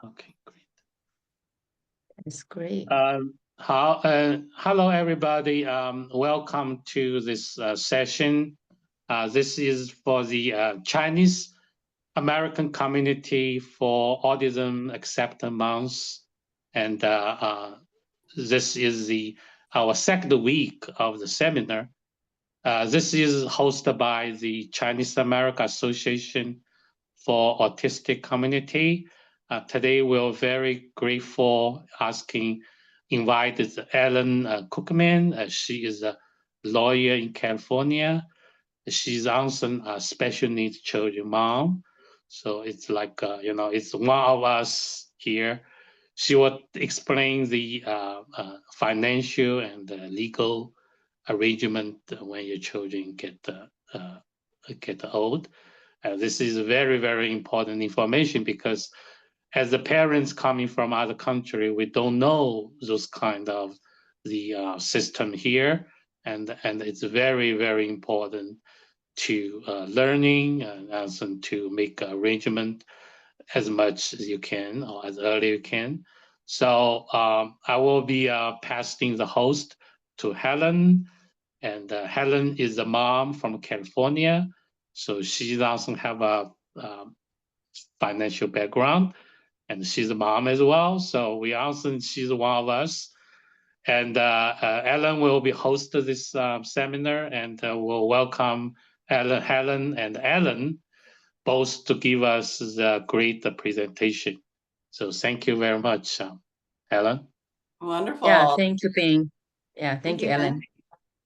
Okay, great. That's great. Hello, everybody. Welcome to this session. This is for the Chinese American community for Autism Acceptance Month, and this is our second week of the seminar. This is hosted by the Chinese American Association for Autistic Community. Today, we're very grateful invited Ellen Cookman. She is a lawyer in California. She's also a special needs children mom. So it's like, it's one of us here. She will explain the financial and legal arrangement when your children get old. This is very, very important information because as the parents coming from other country, we don't know those kind of the system here, and it's very, very important to learning and also to make arrangement as much as you can or as early as you can. So I will be passing the host to Helen, and Helen is a mom from California, so she doesn't have a financial background, and she's a mom as well. So she's one of us. And Ellen will be hosting this seminar, and we'll welcome Helen and Ellen both to give us the great presentation. So thank you very much, Helen. Wonderful. Yeah, thank you, Bing. Yeah, thank you, Ellen. Ben.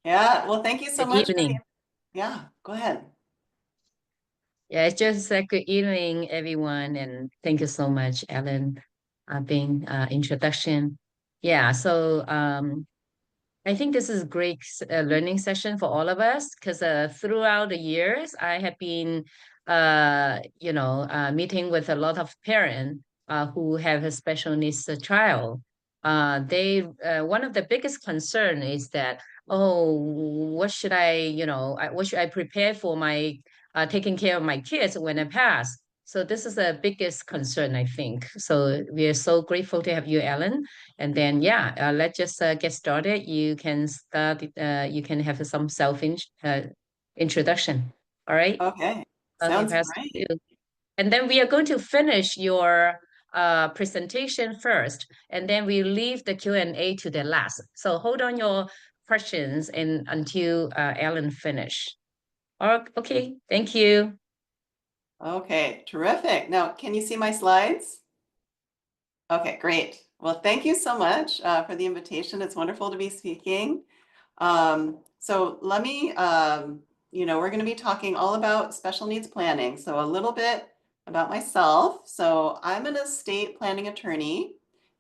Yeah, well, thank you so Good much. evening. Yeah, go ahead. Yeah, it's just a good evening, everyone, and thank you so much, Ellen, Bing, introduction. Yeah, so I think this is a great learning session for all of us because throughout the years, I have been, meeting with a lot of parents who have a special needs child. One of the biggest concern is that, oh, what should I prepare for my taking care of my kids when I pass? So this is the biggest concern, I think. So we are so grateful to have you, Ellen. And then, let's just get started. You can start, you can have some introduction. All right. Okay, Okay, sounds pass great. to you. And then we are going to finish your presentation first, and then we leave the Q&A to the last. So hold on your questions until Ellen finish. Okay, thank you. Okay, terrific. Now, can you see my slides? Okay, great. Well, thank you so much for the invitation. It's wonderful to be speaking. So let me, we're going to be talking all about special needs planning. So a little bit about myself. So I'm an estate planning attorney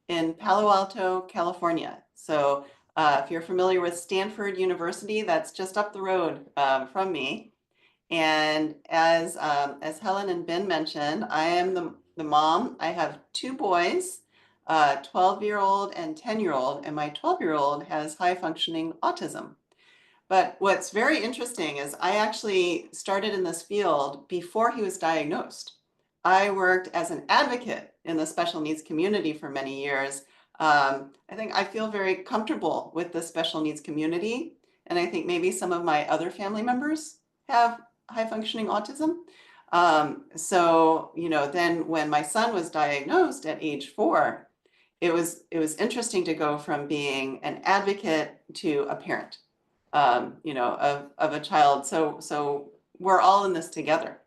in Palo Alto, California. So if you're familiar with Stanford University, that's just up the road from me. And as Helen and Ben mentioned, I am the mom. I have two boys, 12-year-old and 10-year-old, and my 12-year-old has high functioning autism. But what's very interesting is I actually started in this field before he was diagnosed. I worked as an advocate in the special needs community for many years. I think I feel very comfortable with the special needs community, and I think maybe some of my other family members have high functioning autism. Then when my son was diagnosed at age 4, it was interesting to go from being an advocate to a parent, of a child. So we're all in this together,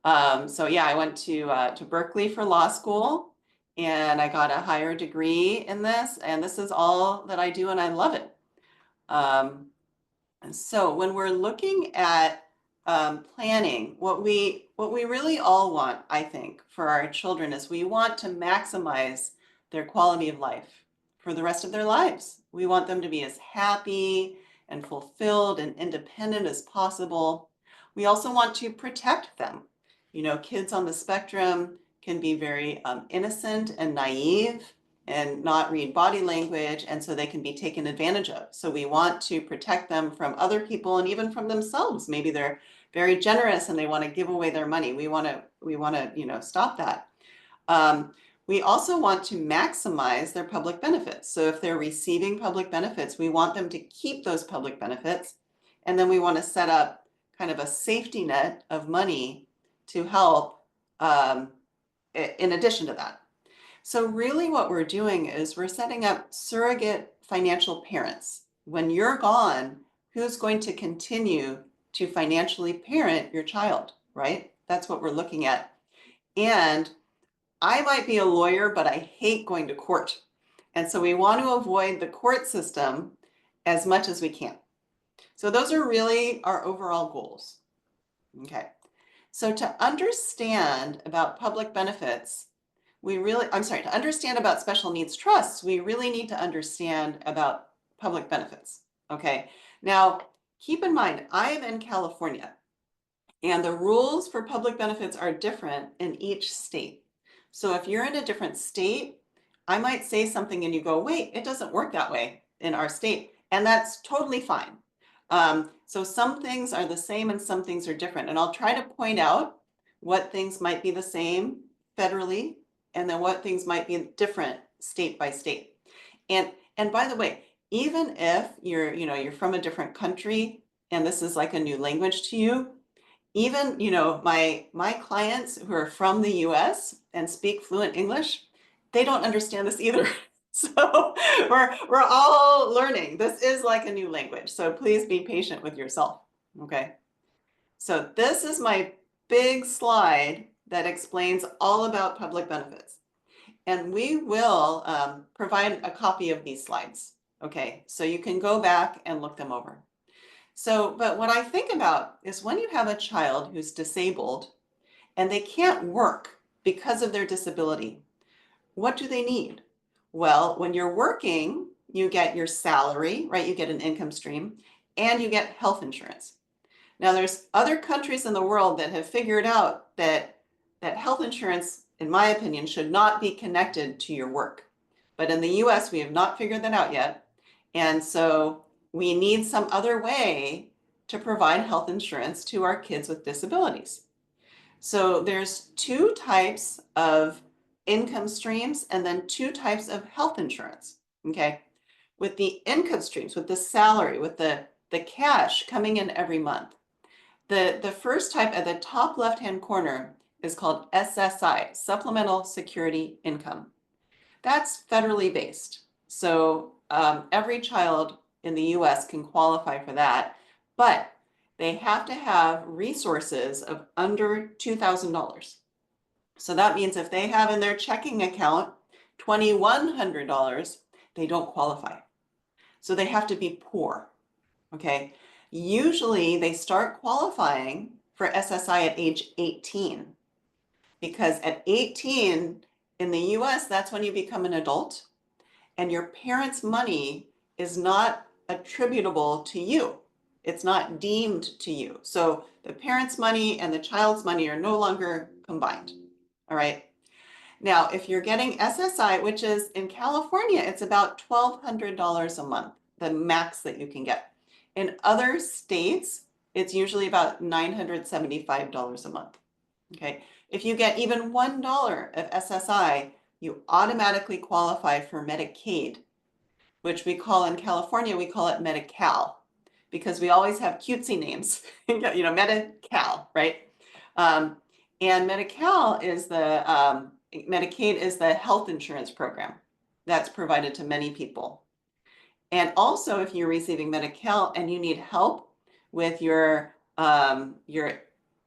I went to Berkeley for law school, and I got a higher degree in this, and this is all that I do, and I love it. So when we're looking at planning, what we really all want, I think, for our children is we want to maximize their quality of life for the rest of their lives. We want them to be as happy and fulfilled and independent as possible. We also want to protect them. Kids on the spectrum can be very innocent and naive and not read body language, and so they can be taken advantage of. So we want to protect them from other people and even from themselves. Maybe they're very generous and they want to give away their money. We want to stop that. We also want to maximize their public benefits. So if they're receiving public benefits, we want them to keep those public benefits. And then we want to set up kind of a safety net of money to help in addition to that. So really what we're doing is we're setting up surrogate financial parents. When you're gone, who's going to continue to financially parent your child, right? That's what we're looking at. And I might be a lawyer, but I hate going to court. And so we want to avoid the court system as much as we can. So those are really our overall goals. Okay. So to understand about public benefits, to understand about special needs trusts, we really need to understand about public benefits. Okay. Now, keep in mind, I am in California, and the rules for public benefits are different in each state. So if you're in a different state, I might say something and you go, wait, it doesn't work that way in our state. And that's totally fine. So some things are the same and some things are different. And I'll try to point out what things might be the same federally and then what things might be different state by state. And by the way, even if you're from a different country and this is like a new language to you, even, my clients who are from the US and speak fluent English, they don't understand this either. So we're all learning. This is like a new language. So please be patient with yourself. Okay. So this is my big slide that explains all about public benefits. And we will provide a copy of these slides. Okay. So you can go back and look them over. So, but what I think about is when you have a child who's disabled and they can't work because of their disability, what do they need? Well, when you're working, you get your salary, right? You get an income stream and you get health insurance. Now, there's other countries in the world that have figured out that health insurance, in my opinion, should not be connected to your work. But in the US, we have not figured that out yet. And so we need some other way to provide health insurance to our kids with disabilities. So there's two types of income streams and then two types of health insurance. Okay. With the income streams, with the salary, with the cash coming in every month. The first type at the top left-hand corner is called SSI, Supplemental Security Income. That's federally based. So every child in the US can qualify for that, but they have to have resources of under $2,000. So that means if they have in their checking account $2,100, they don't qualify. So they have to be poor. Okay. Usually they start qualifying for SSI at age 18, because at 18 in the US, that's when you become an adult and your parents' money is not attributable to you. It's not deemed to you. So the parents' money and the child's money are no longer combined. All right. Now, if you're getting SSI, which is in California, it's about $1,200 a month, the max that you can get. In other states, it's usually about $975 a month. Okay. If you get even $1 of SSI, you automatically qualify for Medicaid, which we call in California, we call it Medi-Cal, because we always have cutesy names, Medi-Cal, right? And Medi-Cal is Medicaid is the health insurance program that's provided to many people. And also, if you're receiving Medi-Cal and you need help with your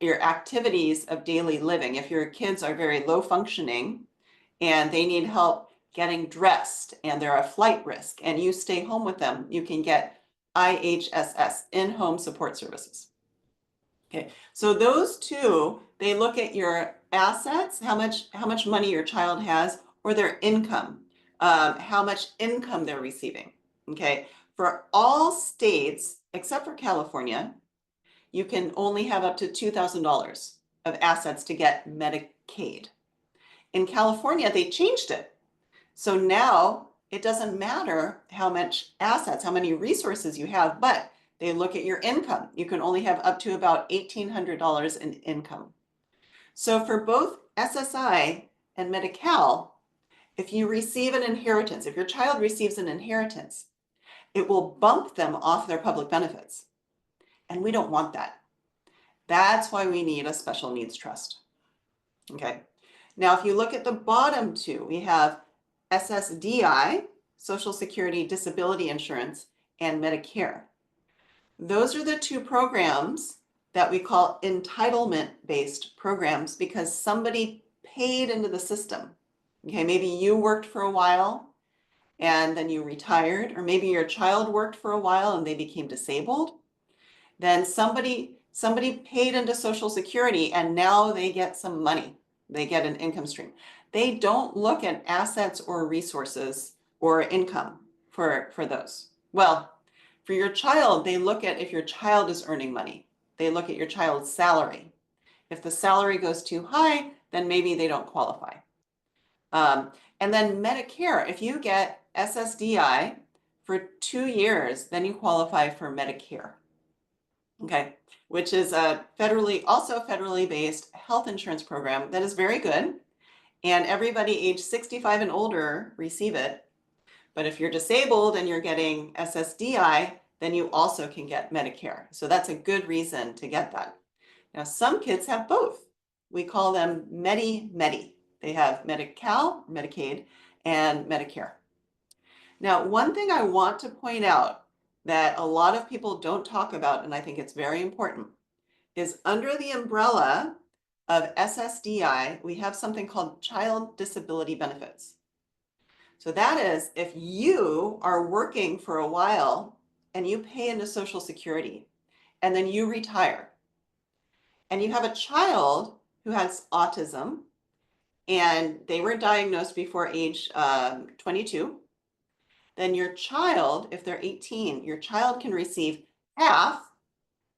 activities of daily living, if your kids are very low functioning and they need help getting dressed and they're a flight risk and you stay home with them, you can get IHSS, in-home support services. Okay, so those two, they look at your assets, how much money your child has, or their income, how much income they're receiving. Okay, for all states except for California, you can only have up to $2,000 of assets to get Medicaid. In California, they changed it. So now it doesn't matter how much assets, how many resources you have, but they look at your income. You can only have up to about $1,800 in income. So for both SSI and Medi-Cal, If you receive an inheritance, if your child receives an inheritance, it will bump them off their public benefits. And we don't want that. That's why we need a special needs trust. Okay. Now, if you look at the bottom two, we have SSDI, Social Security Disability Insurance, and Medicare. Those are the two programs that we call entitlement-based programs because somebody paid into the system. Okay, maybe you worked for a while and then you retired, or maybe your child worked for a while and they became disabled. Then somebody paid into Social Security and now they get some money. They get an income stream. They don't look at assets or resources or income for those. Well, for your child, they look at if your child is earning money. They look at your child's salary. If the salary goes too high, then maybe they don't qualify. And then Medicare, if you get SSDI for 2 years, then you qualify for Medicare. Okay, which is a also federally based health insurance program that is very good. And everybody age 65 and older receive it. But if you're disabled and you're getting SSDI, then you also can get Medicare. So that's a good reason to get that. Now, some kids have both. We call them Medi-Medi. They have Medi-Cal, Medicaid, and Medicare. Now, one thing I want to point out that a lot of people don't talk about, and I think it's very important, is under the umbrella of SSDI, we have something called child disability benefits. So that is if you are working for a while and you pay into Social Security and then you retire and you have a child who has autism and they were diagnosed before age 22, then your child, if they're 18, your child can receive half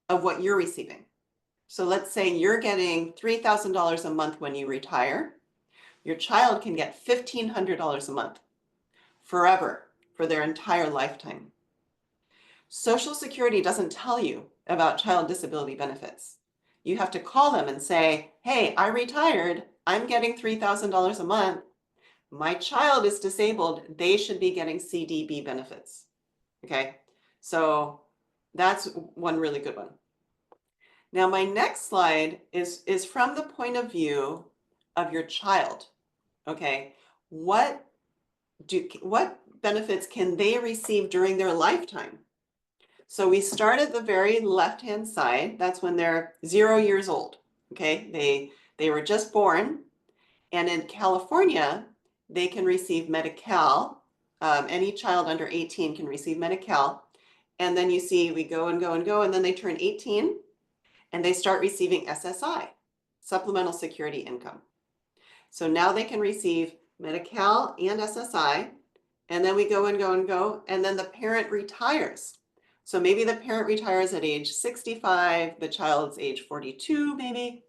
of what you're receiving. So let's say you're getting $3,000 a month when you retire. Your child can get $1,500 a month forever for their entire lifetime. Social Security doesn't tell you about child disability benefits. You have to call them and say, hey, I retired. I'm getting $3,000 a month. My child is disabled. They should be getting CDB benefits. Okay, so that's one really good one. Now, my next slide is from the point of view of your child. Okay, what benefits can they receive during their lifetime? So we start at the very left-hand side. That's when they're 0 years old. Okay, they were just born, and in California, they can receive Medi-Cal. Any child under 18 can receive Medi-Cal. And then you see we go and go and go, and then they turn 18, and they start receiving SSI, Supplemental Security Income. So now they can receive Medi-Cal and SSI, and then we go and go and go, and then the parent retires. So maybe the parent retires at age 65, the child's age 42 maybe.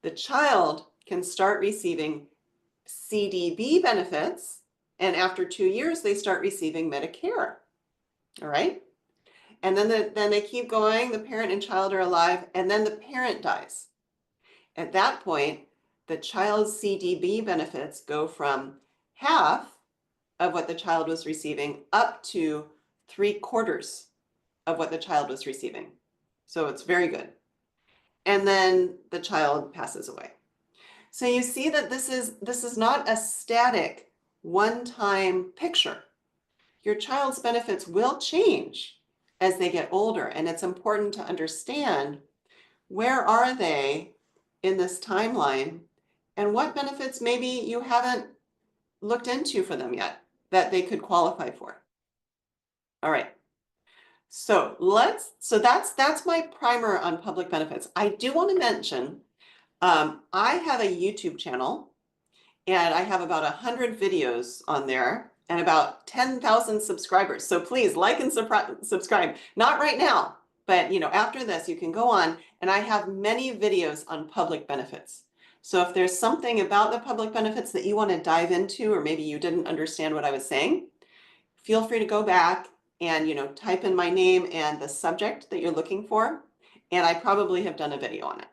The child can start receiving CDB benefits, and after 2 years, they start receiving Medicare, all right? And then they keep going, the parent and child are alive, and then the parent dies. At that point, the child's CDB benefits go from half of what the child was receiving up to 3/4 of what the child was receiving. So it's very good. And then the child passes away. So you see that this is not a static one-time picture. Your child's benefits will change as they get older, and it's important to understand where are they in this timeline and what benefits maybe you haven't looked into for them yet that they could qualify for. All right. So that's my primer on public benefits. I do want to mention, I have a YouTube channel and I have about 100 videos on there and about 10,000 subscribers. So please like and subscribe. Not right now, but after this you can go on, and I have many videos on public benefits. So if there's something about the public benefits that you want to dive into, or maybe you didn't understand what I was saying, feel free to go back and type in my name and the subject that you're looking for, and I probably have done a video on it.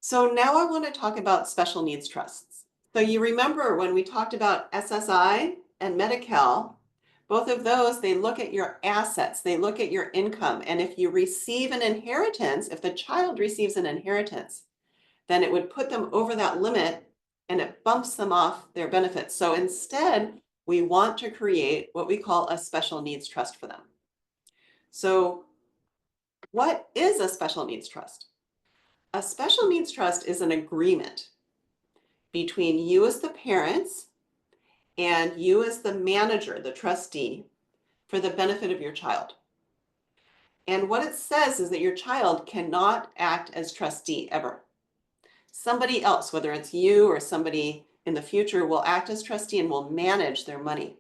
So now I want to talk about special needs trusts. So you remember when we talked about SSI and Medi-Cal, both of those, they look at your assets, they look at your income. And if you receive an inheritance, if the child receives an inheritance, then it would put them over that limit and it bumps them off their benefits. So instead, we want to create what we call a special needs trust for them. So what is a special needs trust? A special needs trust is an agreement between you as the parents and you as the manager, the trustee, for the benefit of your child. And what it says is that your child cannot act as trustee ever. Somebody else, whether it's you or somebody in the future, will act as trustee and will manage their money.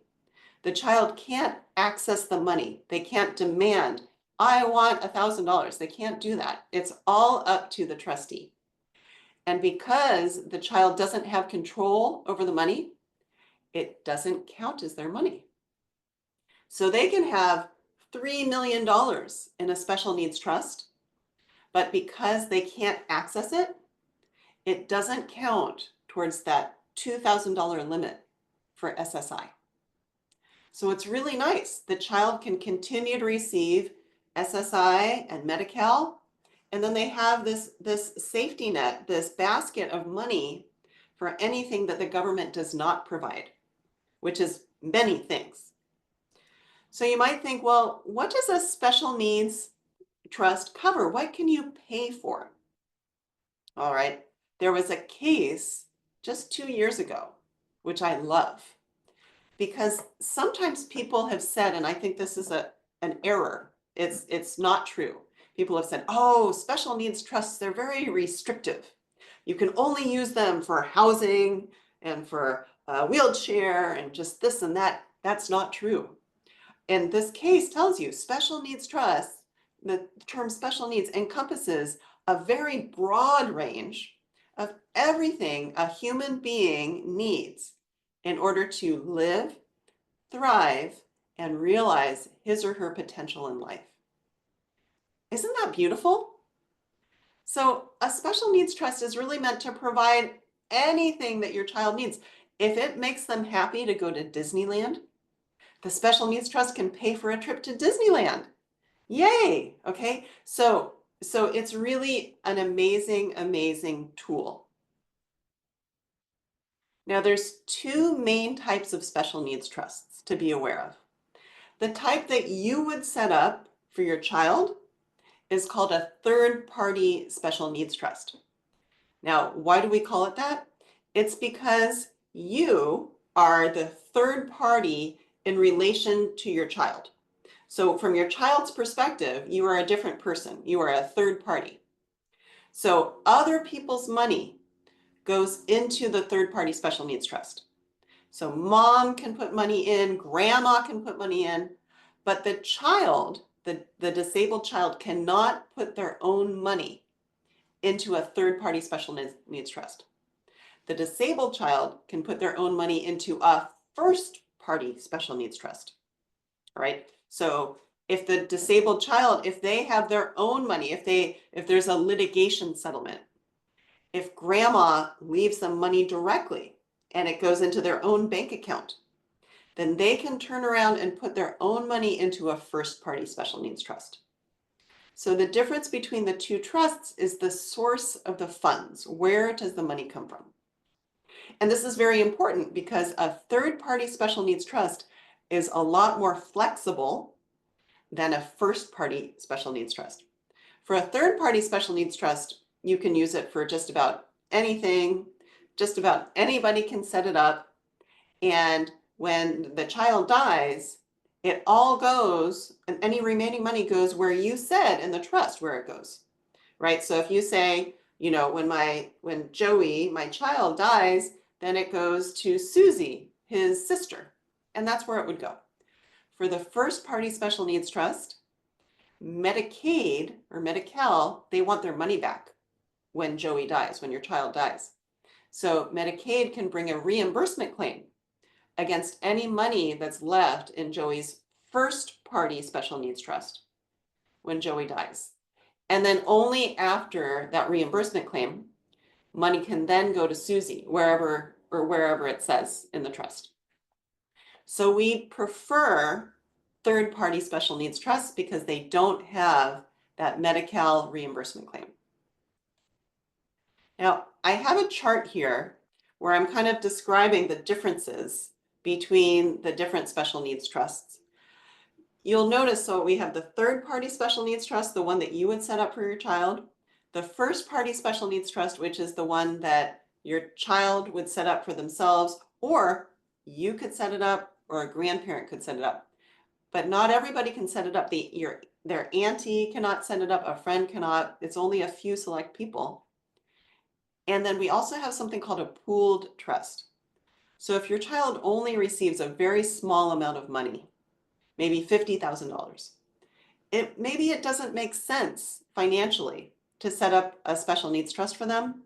The child can't access the money. They can't demand, I want $1,000. They can't do that. It's all up to the trustee. And because the child doesn't have control over the money, it doesn't count as their money. So they can have $3 million in a special needs trust, but because they can't access it, it doesn't count towards that $2,000 limit for SSI. So it's really nice. The child can continue to receive SSI and Medi-Cal, and then they have this safety net, this basket of money for anything that the government does not provide, which is many things. So you might think, well, what does a special needs trust cover? What can you pay for? All right, there was a case just 2 years ago, which I love, because sometimes people have said, and I think this is an error, it's not true. People have said, oh, special needs trusts, they're very restrictive. You can only use them for housing and for a wheelchair and just this and that. That's not true. And this case tells you special needs trust, the term special needs encompasses a very broad range of everything a human being needs in order to live, thrive, and realize his or her potential in life. Isn't that beautiful? So a special needs trust is really meant to provide anything that your child needs. If it makes them happy to go to Disneyland, the special needs trust can pay for a trip to Disneyland. Yay! Okay, so it's really an amazing, amazing tool. Now there's two main types of special needs trusts to be aware of. The type that you would set up for your child is called a third-party special needs trust. Now, why do we call it that? It's because you are the third party in relation to your child. So from your child's perspective, you are a different person. You are a third party. So other people's money goes into the third party special needs trust. So mom can put money in, grandma can put money in, but the child, the disabled child, cannot put their own money into a third party special needs trust. The disabled child can put their own money into a first party special needs trust. All right. So if the disabled child, if they have their own money, if there's a litigation settlement, if grandma leaves them money directly and it goes into their own bank account, then they can turn around and put their own money into a first party special needs trust. So the difference between the two trusts is the source of the funds. Where does the money come from? And this is very important because a third party special needs trust is a lot more flexible than a first party special needs trust. For a third party special needs trust, you can use it for just about anything, just about anybody can set it up. And when the child dies, it all goes, and any remaining money goes where you said in the trust where it goes, right? So if you say, you know, when Joey, my child, dies, then it goes to Susie, his sister, and that's where it would go. For the first party special needs trust, Medicaid or Medi-Cal, they want their money back when Joey dies, when your child dies. So Medicaid can bring a reimbursement claim against any money that's left in Joey's first party special needs trust when Joey dies. And then only after that reimbursement claim, money can then go to Susie, wherever or wherever it says in the trust. So we prefer third-party special needs trusts because they don't have that Medi-Cal reimbursement claim. Now, I have a chart here where I'm kind of describing the differences between the different special needs trusts. You'll notice, so we have the third-party special needs trust, the one that you would set up for your child, the first-party special needs trust, which is the one that your child would set up for themselves, or you could set it up, or a grandparent could set it up. But not everybody can set it up. Their auntie cannot set it up, a friend cannot. It's only a few select people. And then we also have something called a pooled trust. So if your child only receives a very small amount of money, maybe $50,000, maybe it doesn't make sense financially to set up a special needs trust for them.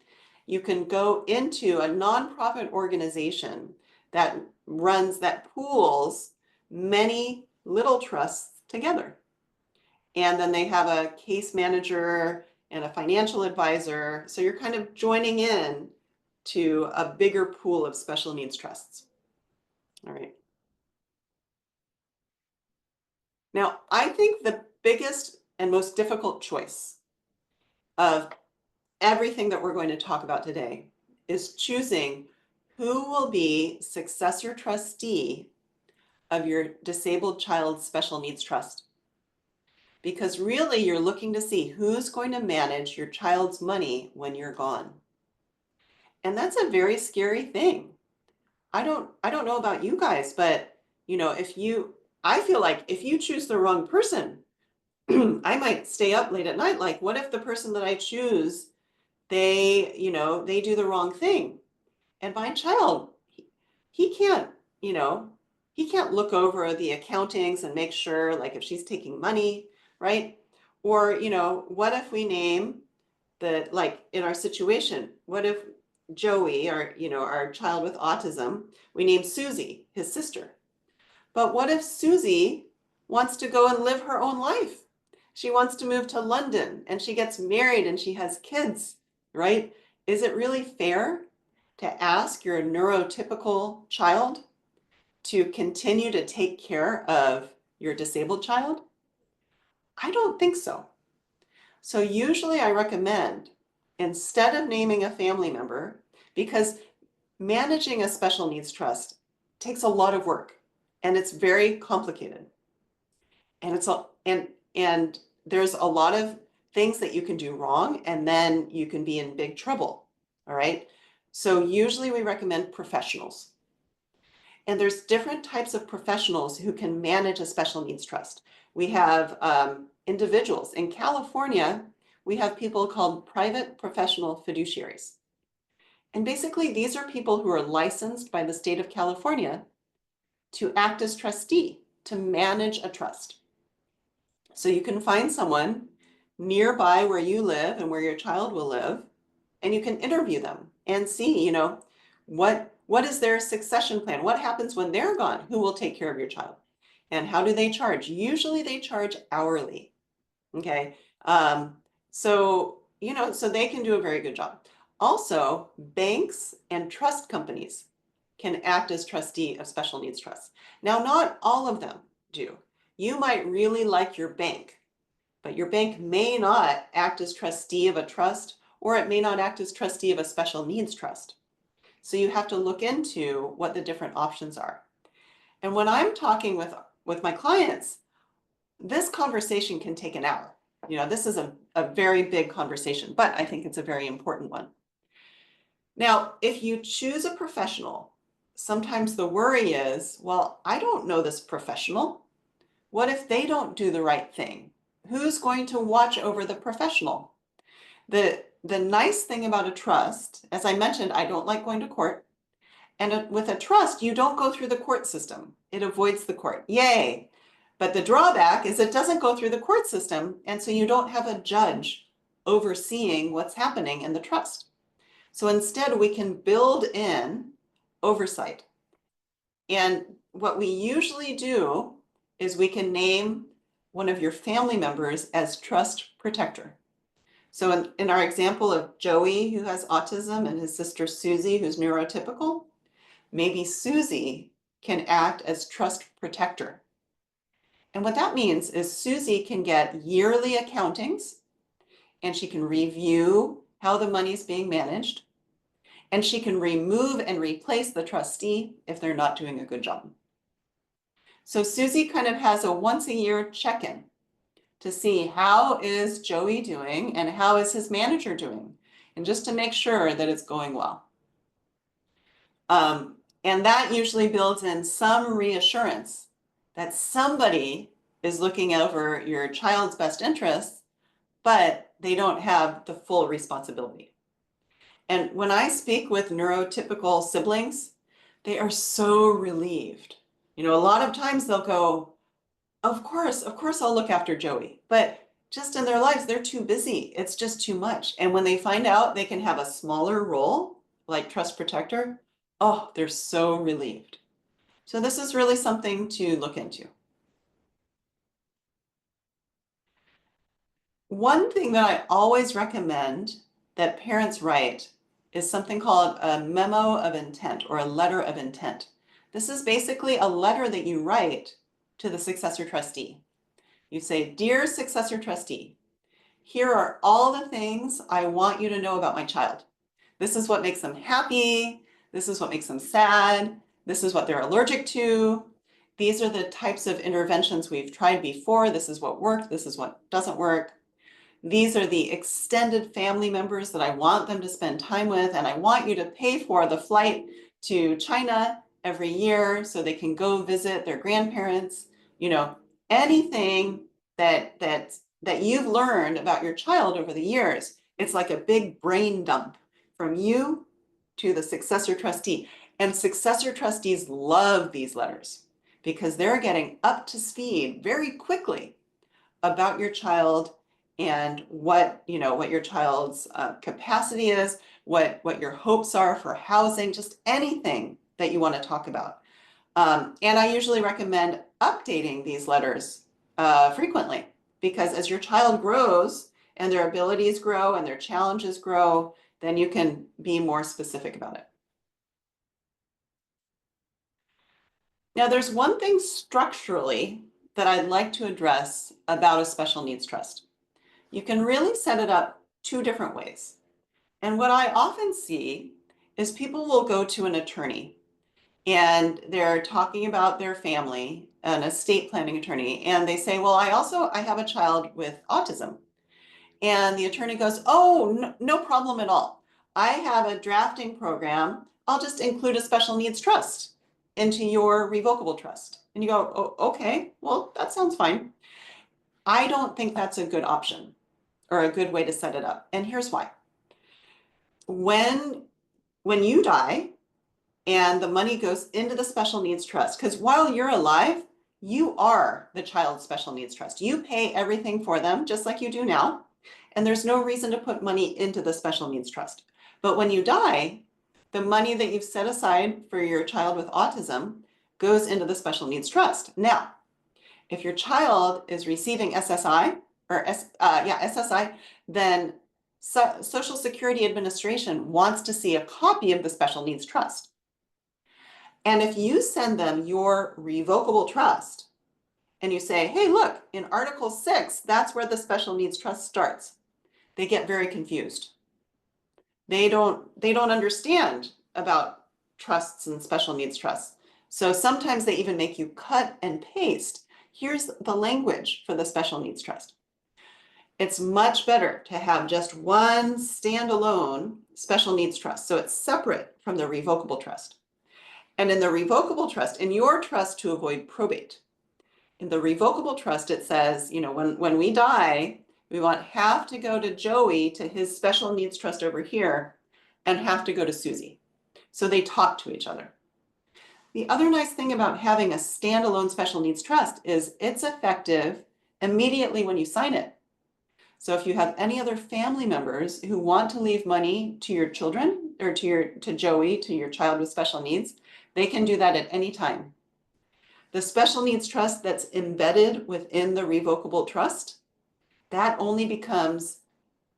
You can go into a nonprofit organization that pools many little trusts together. And then they have a case manager and a financial advisor. So you're kind of joining in to a bigger pool of special needs trusts. All right. Now, I think the biggest and most difficult choice of everything that we're going to talk about today is choosing who will be successor trustee of your disabled child's special needs trust. Because really you're looking to see who's going to manage your child's money when you're gone. And that's a very scary thing. I don't know about you guys, but I feel like if you choose the wrong person, I might stay up late at night. Like, what if the person that I choose, they do the wrong thing? And my child, he can't look over the accountings and make sure, like, if she's taking money, right? Or, what if we name like in our situation, what if Joey, our child with autism, we name Susie, his sister. But what if Susie wants to go and live her own life? She wants to move to London and she gets married and she has kids, right? Is it really fair to ask your neurotypical child to continue to take care of your disabled child? I don't think so. So usually I recommend, instead of naming a family member, because managing a special needs trust takes a lot of work and it's very complicated. And there's a lot of things that you can do wrong and then you can be in big trouble. All right. So usually we recommend professionals. And there's different types of professionals who can manage a special needs trust. We have individuals. In California, we have people called private professional fiduciaries. And basically, these are people who are licensed by the state of California to act as trustee, to manage a trust. So you can find someone nearby where you live and where your child will live, and you can interview them and see, what is their succession plan? What happens when they're gone? Who will take care of your child? And how do they charge? Usually they charge hourly. Okay. So they can do a very good job. Also, banks and trust companies can act as trustee of special needs trusts. Now, not all of them do. You might really like your bank, but your bank may not act as trustee of a trust, or it may not act as trustee of a special needs trust. So you have to look into what the different options are. And when I'm talking with my clients, this conversation can take an hour. This is a very big conversation, but I think it's a very important one. Now, if you choose a professional, sometimes the worry is, well, I don't know this professional. What if they don't do the right thing? Who's going to watch over the professional? The nice thing about a trust, as I mentioned, I don't like going to court. And with a trust, you don't go through the court system. It avoids the court. Yay! But the drawback is it doesn't go through the court system, and so you don't have a judge overseeing what's happening in the trust. So instead, we can build in oversight. And what we usually do is we can name one of your family members as trust protector. So in our example of Joey, who has autism, and his sister Susie, who's neurotypical, maybe Susie can act as trust protector. And what that means is Susie can get yearly accountings, and she can review how the money is being managed, and she can remove and replace the trustee if they're not doing a good job. So Susie kind of has a once a year check-in to see how is Joey doing and how is his manager doing, and just to make sure that it's going well. And that usually builds in some reassurance that somebody is looking over your child's best interests, but they don't have the full responsibility. And when I speak with neurotypical siblings, they are so relieved. You know, a lot of times they'll go, of course, I'll look after Joey. But just in their lives, they're too busy. It's just too much. And when they find out they can have a smaller role, like trust protector, oh, they're so relieved. So this is really something to look into. One thing that I always recommend that parents write is something called a memo of intent or a letter of intent. This is basically a letter that you write to the successor trustee. You say, "Dear successor trustee, here are all the things I want you to know about my child. This is what makes them happy. This is what makes them sad. This is what they're allergic to. These are the types of interventions we've tried before. This is what worked. This is what doesn't work. These are the extended family members that I want them to spend time with, and I want you to pay for the flight to China every year so they can go visit their grandparents." You know, anything that you've learned about your child over the years, it's like a big brain dump from you to the successor trustee. And successor trustees love these letters because they're getting up to speed very quickly about your child and what your child's capacity is, what your hopes are for housing, just anything that you want to talk about. And I usually recommend updating these letters frequently, because as your child grows and their abilities grow and their challenges grow, then you can be more specific about it. Now, there's one thing structurally that I'd like to address about a special needs trust. You can really set it up two different ways. And what I often see is people will go to an attorney and they're talking about their family, an estate planning attorney, and they say, "Well, I have a child with autism." And the attorney goes, "Oh, no problem at all. I have a drafting program. I'll just include a special needs trust into your revocable trust." And you go, "Oh, okay, well, that sounds fine." I don't think that's a good option or a good way to set it up. And here's why. When you die and the money goes into the special needs trust, because while you're alive, you are the child's special needs trust. You pay everything for them, just like you do now. And there's no reason to put money into the special needs trust. But when you die, the money that you've set aside for your child with autism goes into the special needs trust. Now, if your child is receiving SSI, SSI, then Social Security Administration wants to see a copy of the special needs trust. And if you send them your revocable trust and you say, "Hey, look, in Article 6, that's where the special needs trust starts," they get very confused. They don't understand about trusts and special needs trusts. So sometimes they even make you cut and paste. Here's the language for the special needs trust. It's much better to have just one standalone special needs trust, so it's separate from the revocable trust. And in the revocable trust, in your trust to avoid probate, in the revocable trust, it says, when we die, we want half to go to Joey, to his special needs trust over here, and half to go to Susie. So they talk to each other. The other nice thing about having a standalone special needs trust is it's effective immediately when you sign it. So if you have any other family members who want to leave money to your children or to Joey, to your child with special needs, they can do that at any time. The special needs trust that's embedded within the revocable trust, that only becomes,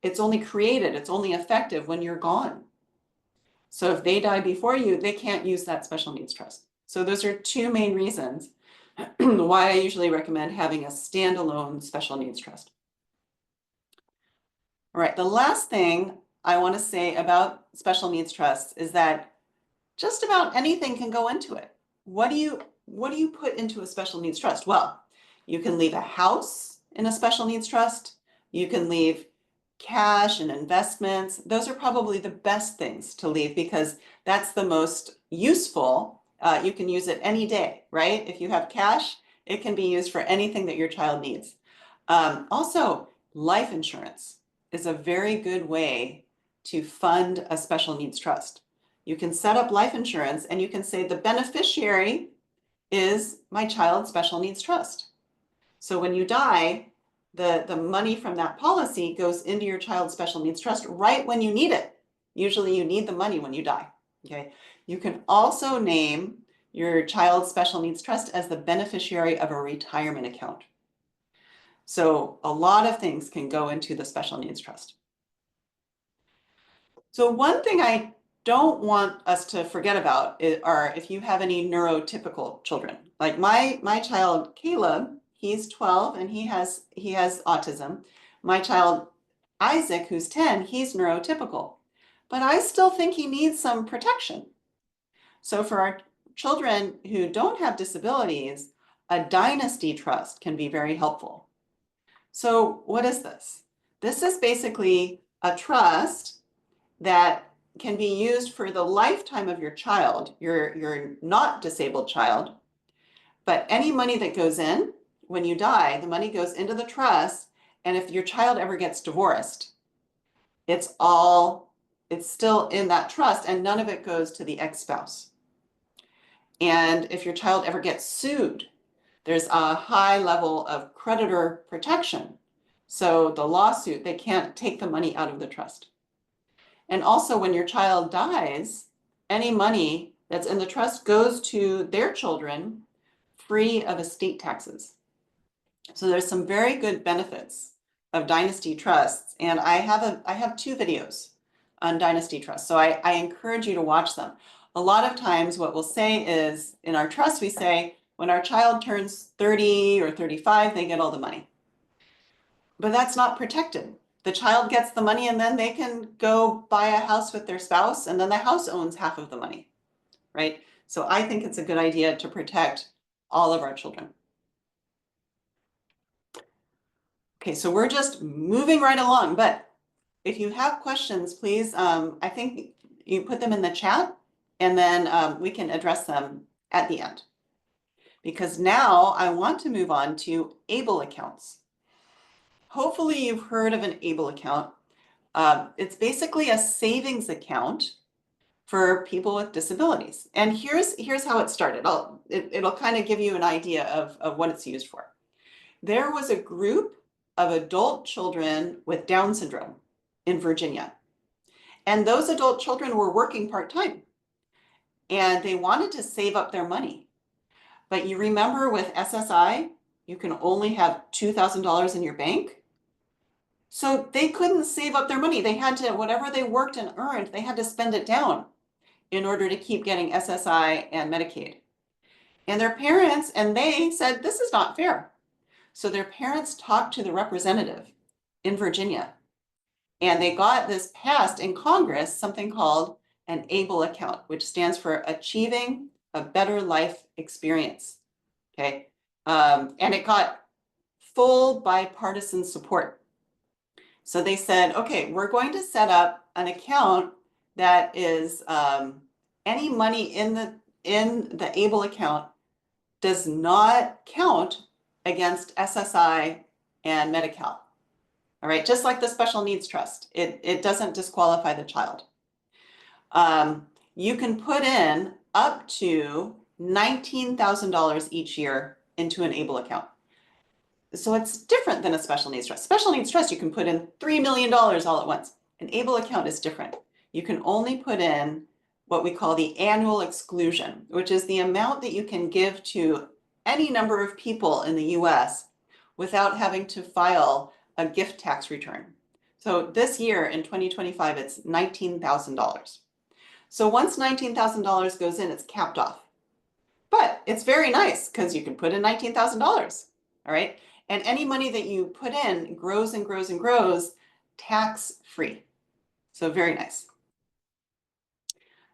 it's only created, it's only effective when you're gone. So if they die before you, they can't use that special needs trust. So those are two main reasons why I usually recommend having a standalone special needs trust. All right, the last thing I want to say about special needs trusts is that just about anything can go into it. What do you put into a special needs trust? Well, you can leave a house in a special needs trust. You can leave cash and investments. Those are probably the best things to leave because that's the most useful. You can use it any day, right? If you have cash, it can be used for anything that your child needs. Also, life insurance is a very good way to fund a special needs trust. You can set up life insurance and you can say the beneficiary is my child's special needs trust. So when you die, the money from that policy goes into your child's special needs trust right when you need it. Usually you need the money when you die, okay? You can also name your child's special needs trust as the beneficiary of a retirement account. So a lot of things can go into the special needs trust. So one thing I don't want us to forget about are if you have any neurotypical children. Like my child Caleb, he's 12 and he has autism. My child Isaac, who's 10, he's neurotypical. But I still think he needs some protection. So for our children who don't have disabilities, a dynasty trust can be very helpful. So what is this? This is basically a trust that can be used for the lifetime of your child, your not disabled child, but any money that goes in, when you die, the money goes into the trust, and if your child ever gets divorced, it's still in that trust and none of it goes to the ex-spouse. And if your child ever gets sued, there's a high level of creditor protection. So the lawsuit, they can't take the money out of the trust. And also when your child dies, any money that's in the trust goes to their children free of estate taxes. So there's some very good benefits of dynasty trusts. And I have 2 videos on dynasty trusts. So I encourage you to watch them. A lot of times what we'll say is in our trust, we say when our child turns 30 or 35, they get all the money. But that's not protected. The child gets the money and then they can go buy a house with their spouse and then the house owns half of the money, right? So I think it's a good idea to protect all of our children. Okay, so we're just moving right along, but if you have questions, please, I think you put them in the chat and then we can address them at the end. Because now I want to move on to ABLE accounts. Hopefully you've heard of an ABLE account. It's basically a savings account for people with disabilities. And here's how it started. It'll kind of give you an idea of what it's used for. There was a group of adult children with Down syndrome in Virginia. And those adult children were working part-time. And they wanted to save up their money. But you remember with SSI, you can only have $2,000 in your bank. So they couldn't save up their money. They had to, whatever they worked and earned, they had to spend it down in order to keep getting SSI and Medicaid. And their parents, and they said, this is not fair. So their parents talked to the representative in Virginia, and they got this passed in Congress, something called an ABLE account, which stands for Achieving a Better Life Experience, okay? And it got full bipartisan support. So they said, okay, we're going to set up an account that is any money in the ABLE account does not count against SSI and Medi-Cal. All right, just like the special needs trust, it doesn't disqualify the child. You can put in up to $19,000 each year into an ABLE account. So it's different than a special needs trust. Special needs trust, you can put in $3 million all at once. An ABLE account is different. You can only put in what we call the annual exclusion, which is the amount that you can give to any number of people in the US without having to file a gift tax return. So this year in 2025, it's $19,000. So once $19,000 goes in, it's capped off. But it's very nice because you can put in $19,000, all right? And any money that you put in grows and grows and grows tax-free. So very nice.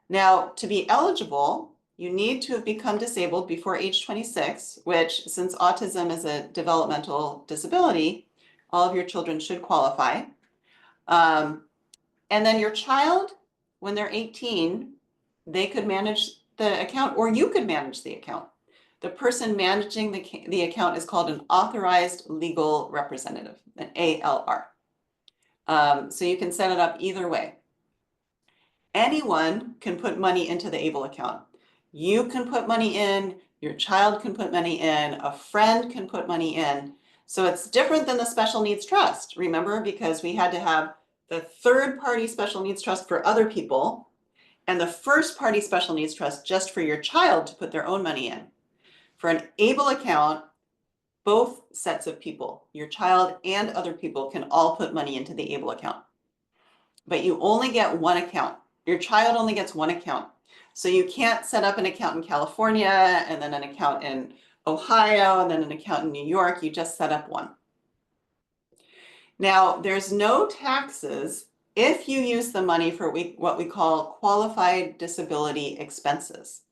Now, to be eligible, you need to have become disabled before age 26, which, since autism is a developmental disability, all of your children should qualify. And then your child, when they're 18, they could manage the account, or you could manage the account. The person managing the account is called an authorized legal representative, an ALR. So you can set it up either way. Anyone can put money into the ABLE account. You can put money in, your child can put money in, a friend can put money in. So it's different than the special needs trust, remember, because we had to have the third-party special needs trust for other people and the first-party special needs trust just for your child to put their own money in. For an ABLE account, both sets of people, your child and other people, can all put money into the ABLE account. But you only get one account. Your child only gets one account. So you can't set up an account in California and then an account in Ohio and then an account in New York. You just set up one. Now, there's no taxes if you use the money for what we call qualified disability expenses.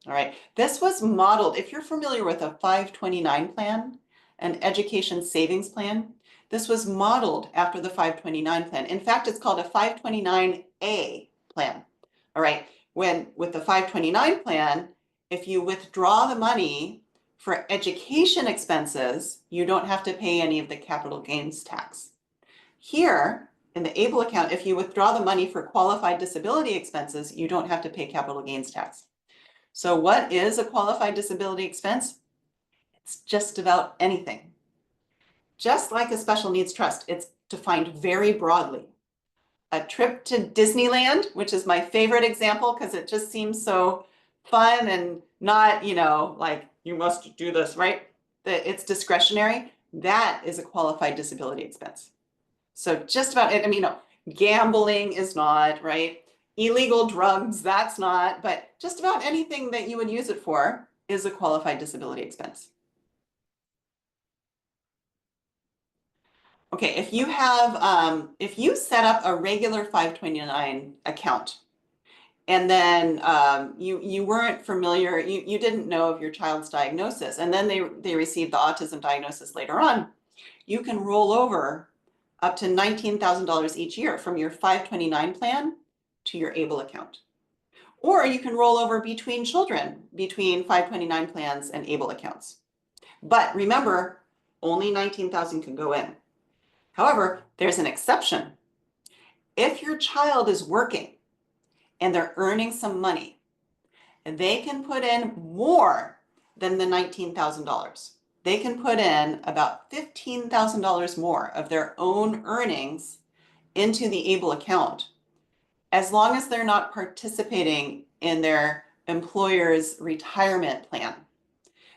All right, this was modeled, if you're familiar with a 529 plan, an education savings plan, this was modeled after the 529 plan. In fact, it's called a 529A plan. All right, with the 529 plan, if you withdraw the money for education expenses, you don't have to pay any of the capital gains tax. Here, in the ABLE account, if you withdraw the money for qualified disability expenses, you don't have to pay capital gains tax. So what is a qualified disability expense? It's just about anything. Just like a special needs trust, it's defined very broadly. A trip to Disneyland, which is my favorite example because it just seems so fun and not, like you must do this, right? It's discretionary. That is a qualified disability expense. So just about it, gambling is not, right? Illegal drugs, that's not, but just about anything that you would use it for is a qualified disability expense. Okay, if you set up a regular 529 account and then you weren't familiar, you didn't know of your child's diagnosis, and then they received the autism diagnosis later on, you can roll over up to $19,000 each year from your 529 plan to your ABLE account. Or you can roll over between children, between 529 plans and ABLE accounts. But remember, only 19,000 can go in. However, there's an exception. If your child is working and they're earning some money, they can put in more than the $19,000. They can put in about $15,000 more of their own earnings into the ABLE account, as long as they're not participating in their employer's retirement plan.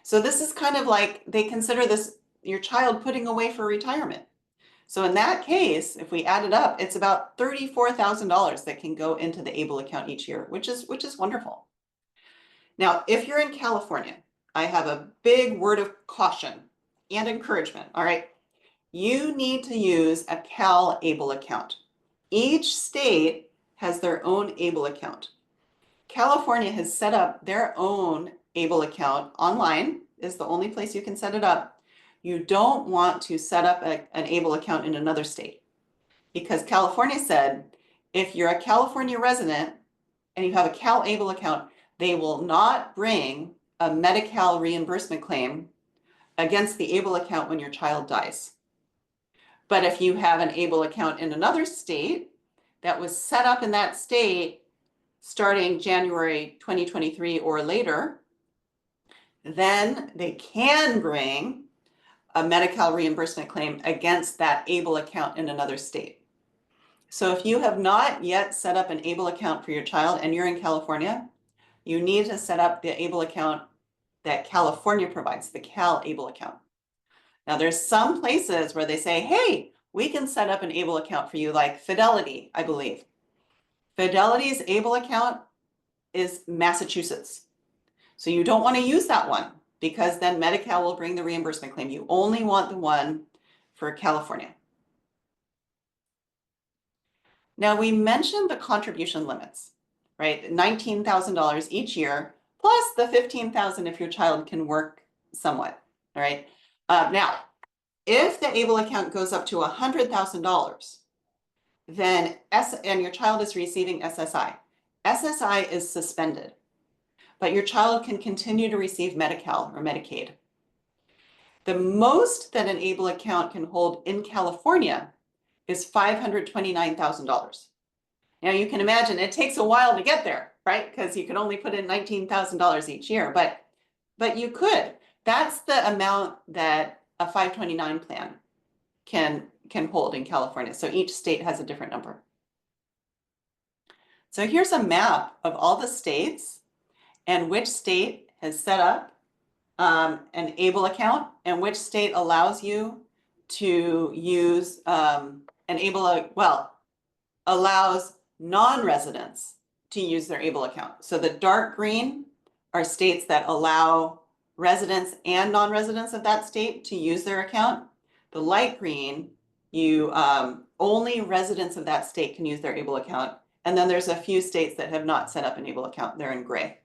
So this is kind of like, they consider this your child putting away for retirement. So in that case, if we add it up, it's about $34,000 that can go into the ABLE account each year, which is wonderful. Now, if you're in California, I have a big word of caution and encouragement, all right? You need to use a Cal ABLE account. Each state has their own ABLE account. California has set up their own ABLE account online, is the only place you can set it up. You don't want to set up an ABLE account in another state, because California said, if you're a California resident and you have a Cal ABLE account, they will not bring a Medi-Cal reimbursement claim against the ABLE account when your child dies. But if you have an ABLE account in another state that was set up in that state starting January 2023 or later, then they can bring a Medi-Cal reimbursement claim against that ABLE account in another state. So if you have not yet set up an ABLE account for your child and you're in California, you need to set up the ABLE account that California provides, the Cal ABLE account. Now there's some places where they say, hey, we can set up an ABLE account for you, like Fidelity, I believe. Fidelity's ABLE account is Massachusetts. So you don't want to use that one because then Medi-Cal will bring the reimbursement claim. You only want the one for California. Now we mentioned the contribution limits, right? $19,000 each year, plus the $15,000 if your child can work somewhat, all right? Now, if the ABLE account goes up to $100,000, then and your child is receiving SSI. SSI is suspended, but your child can continue to receive Medi-Cal or Medicaid. The most that an ABLE account can hold in California is $529,000. Now you can imagine it takes a while to get there, right? Because you can only put in $19,000 each year, but you could. That's the amount that a 529 plan can hold in California. So each state has a different number. So here's a map of all the states and which state has set up an ABLE account and which state allows you to use an ABLE, allows non-residents to use their ABLE account. So the dark green are states that allow residents and non-residents of that state to use their account. The light green, only residents of that state can use their ABLE account. And then there's a few states that have not set up an ABLE account. They're in gray.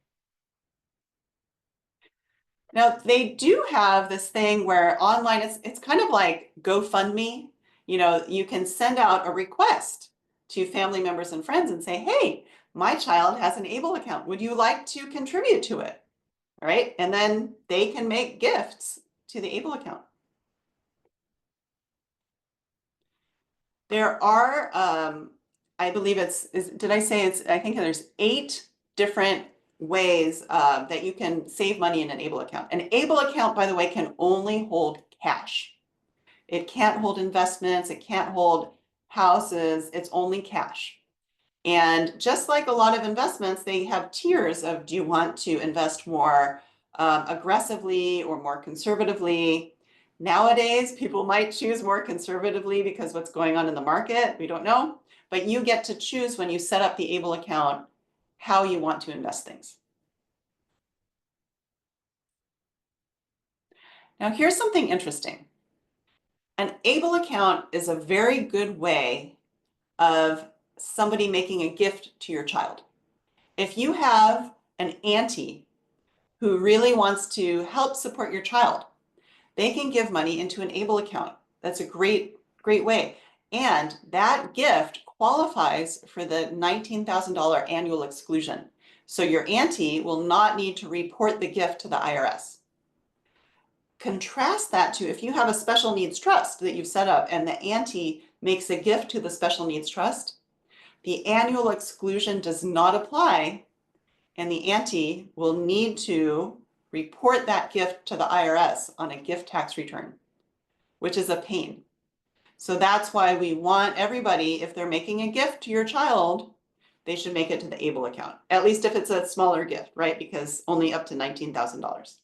Now they do have this thing where online, it's kind of like GoFundMe. You know, you can send out a request to family members and friends and say, hey, my child has an ABLE account. Would you like to contribute to it? All right. And then they can make gifts to the ABLE account. There are, I believe I think there's 8 different ways that you can save money in an ABLE account. An ABLE account, by the way, can only hold cash. It can't hold investments. It can't hold houses. It's only cash. And just like a lot of investments, they have tiers of, do you want to invest more aggressively or more conservatively? Nowadays, people might choose more conservatively because what's going on in the market, we don't know. But you get to choose when you set up the ABLE account how you want to invest things. Now, here's something interesting. An ABLE account is a very good way of somebody making a gift to your child. If you have an auntie who really wants to help support your child, they can give money into an ABLE account. That's a great way. And that gift qualifies for the $19,000 annual exclusion. So your auntie will not need to report the gift to the IRS. Contrast that to if you have a special needs trust that you've set up and the auntie makes a gift to the special needs trust, the annual exclusion does not apply, and the auntie will need to report that gift to the IRS on a gift tax return, which is a pain. So that's why we want everybody, if they're making a gift to your child, they should make it to the ABLE account, at least if it's a smaller gift, right? Because only up to $19,000.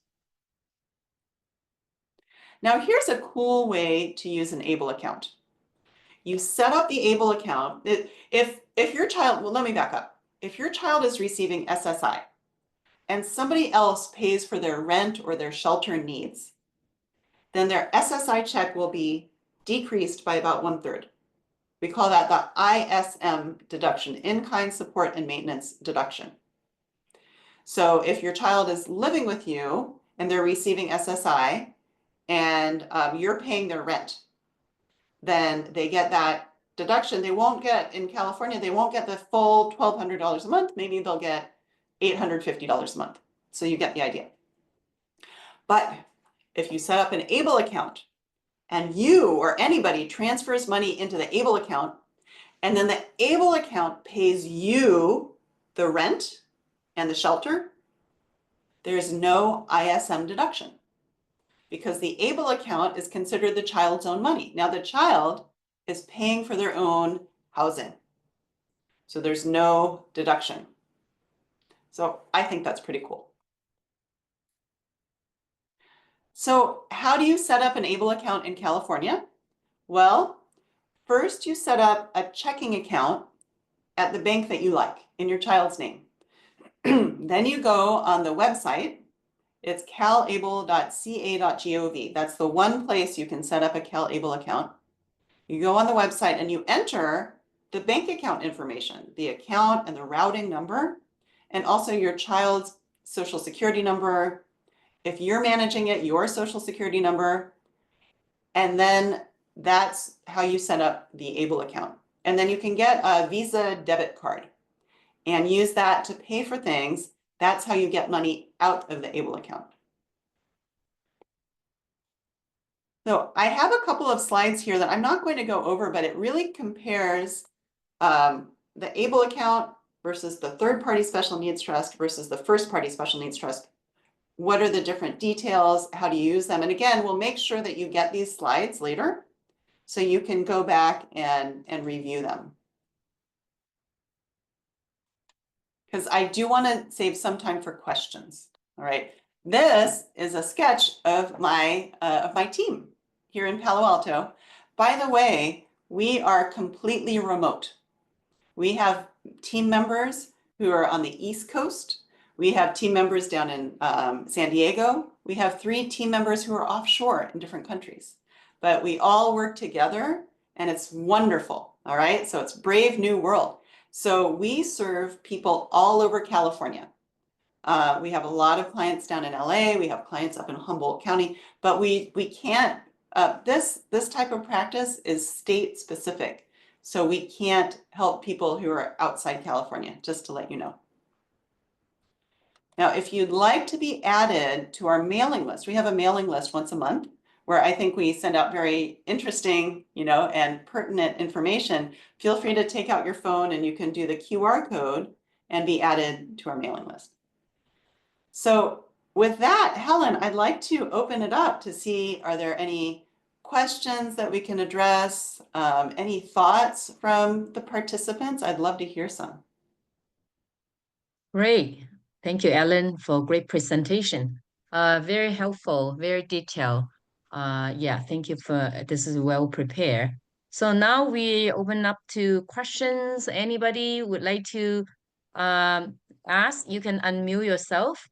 Now here's a cool way to use an ABLE account. You set up the ABLE account. If your child, well, let me back up. If your child is receiving SSI and somebody else pays for their rent or their shelter needs, then their SSI check will be decreased by about 1/3. We call that the ISM deduction, in-kind support and maintenance deduction. So if your child is living with you and they're receiving SSI and you're paying their rent, then they get that deduction. They won't get, in California, they won't get the full $1,200 a month. Maybe they'll get $850 a month. So you get the idea. But if you set up an ABLE account and you or anybody transfers money into the ABLE account, and then the ABLE account pays you the rent and the shelter, there's no ISM deduction because the ABLE account is considered the child's own money. Now the child is paying for their own housing, so there's no deduction. So I think that's pretty cool. So how do you set up an ABLE account in California? Well, first you set up a checking account at the bank that you like in your child's name. Then you go on the website. It's calable.ca.gov. That's the one place you can set up a CalAble account. You go on the website and you enter the bank account information, the account and the routing number, and also your child's social security number. If you're managing it, your social security number, and then that's how you set up the Able account. And then you can get a Visa debit card and use that to pay for things. That's how you get money out of the Able account. So I have a couple of slides here that I'm not going to go over, but it really compares the Able account versus the third-party special needs trust versus the first-party special needs trust. What are the different details? How do you use them? And again, we'll make sure that you get these slides later so you can go back and review them. Because I do want to save some time for questions. All right. This is a sketch of my team here in Palo Alto. By the way, we are completely remote. We have team members who are on the East Coast. We have team members down in San Diego. We have 3 team members who are offshore in different countries. But we all work together and it's wonderful. All right. So it's brave new world. So we serve people all over California. We have a lot of clients down in LA. We have clients up in Humboldt County, but we can't, this type of practice is state specific. So we can't help people who are outside California, just to let you know. Now, if you'd like to be added to our mailing list, we have a mailing list once a month where I think we send out very interesting, and pertinent information. Feel free to take out your phone and you can do the QR code and be added to our mailing list. So with that, Helen, I'd like to open it up to see, are there any questions that we can address? Any thoughts from the participants? I'd love to hear some. Great. Thank you, Ellen, for great presentation. Very helpful, very detailed. Yeah, thank you for this is well prepared. So now we open up to questions. Anybody would like to ask? You can unmute yourself.